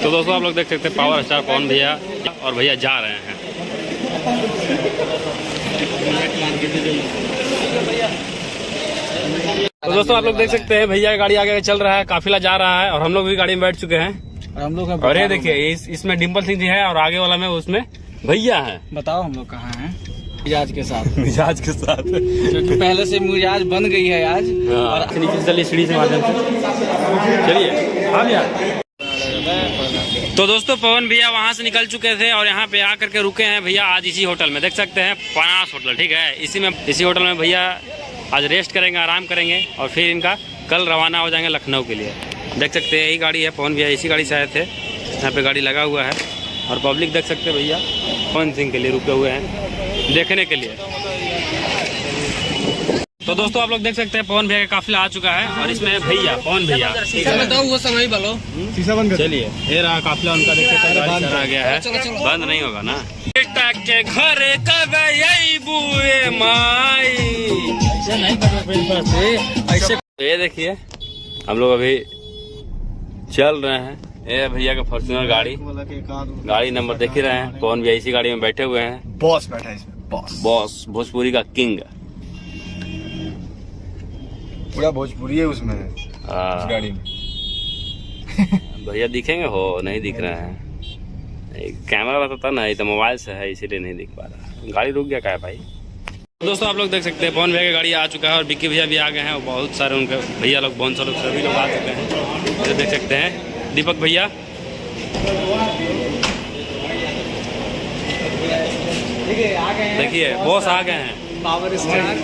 तो दोस्तों आप लोग देख सकते हैं पावर स्टार पवन भैया और भैया जा रहे हैं। तो दोस्तों आप लोग देख सकते हैं भैया गाड़ी आगे चल रहा है, काफिला जा रहा है और हम लोग भी गाड़ी में बैठ चुके हैं। और हम लोग और ये देखिए इसमें डिम्पल सिंह जी है और आगे वाला में उसमें भैया है। बताओ हम लोग कहाँ हैं? मिजाज के साथ। मिजाज के साथ क्योंकि पहले से मिजाज बन गई है आज। और नीचे चलिए सीढ़ी से माध्यम से चलिए। हाँ भैया। तो दोस्तों पवन भैया वहाँ से निकल चुके थे और यहाँ पे आकर के रुके हैं भैया आज इसी होटल में। देख सकते हैं पनास होटल, ठीक है। इसी होटल में भैया आज रेस्ट करेंगे, आराम करेंगे और फिर इनका कल रवाना हो जाएंगे लखनऊ के लिए। देख सकते हैं यही गाड़ी है, पवन भैया इसी गाड़ी से आए थे। यहाँ पे गाड़ी लगा हुआ है और पब्लिक देख सकते हैं भैया पवन सिंह के लिए रुके हुए हैं देखने के लिए। तो दोस्तों आप लोग देख सकते हैं पवन भैया का काफिला आ चुका है और इसमें भैया पवन भैया बताओ वो समय बोलो। चलिए ये रहा काफिला उनका। देख सकते हैं गाड़ी चला गया है, बंद नहीं होगा ना। के घर बुए माई ऐसे। ये देखिए हम लोग अभी चल रहे हैं। ये भैया का फॉर्च्यूनर गाड़ी नंबर देख ही रहे हैं। पवन भैया इसी गाड़ी में बैठे हुए हैं। बॉस बैठा है इसमें, बॉस भोजपुरी का किंग। पूरा भोजपुरी है उसमें इस गाड़ी में। भैया दिखेंगे हो नहीं दिख रहे हैं। कैमरा बताता ना, ये तो मोबाइल से है इसीलिए नहीं दिख पा रहा। गाड़ी रुक गया क्या है भाई। दोस्तों आप लोग देख सकते हैं पवन भैया की गाड़ी आ चुका है और बिक्की भैया भी आ गए हैं और बहुत सारे उनके भैया लोग बहुत सारे सभी लोग आ चुके हैं। तो देख सकते हैं दीपक भैया देखिए बॉस आ गए हैं। Power star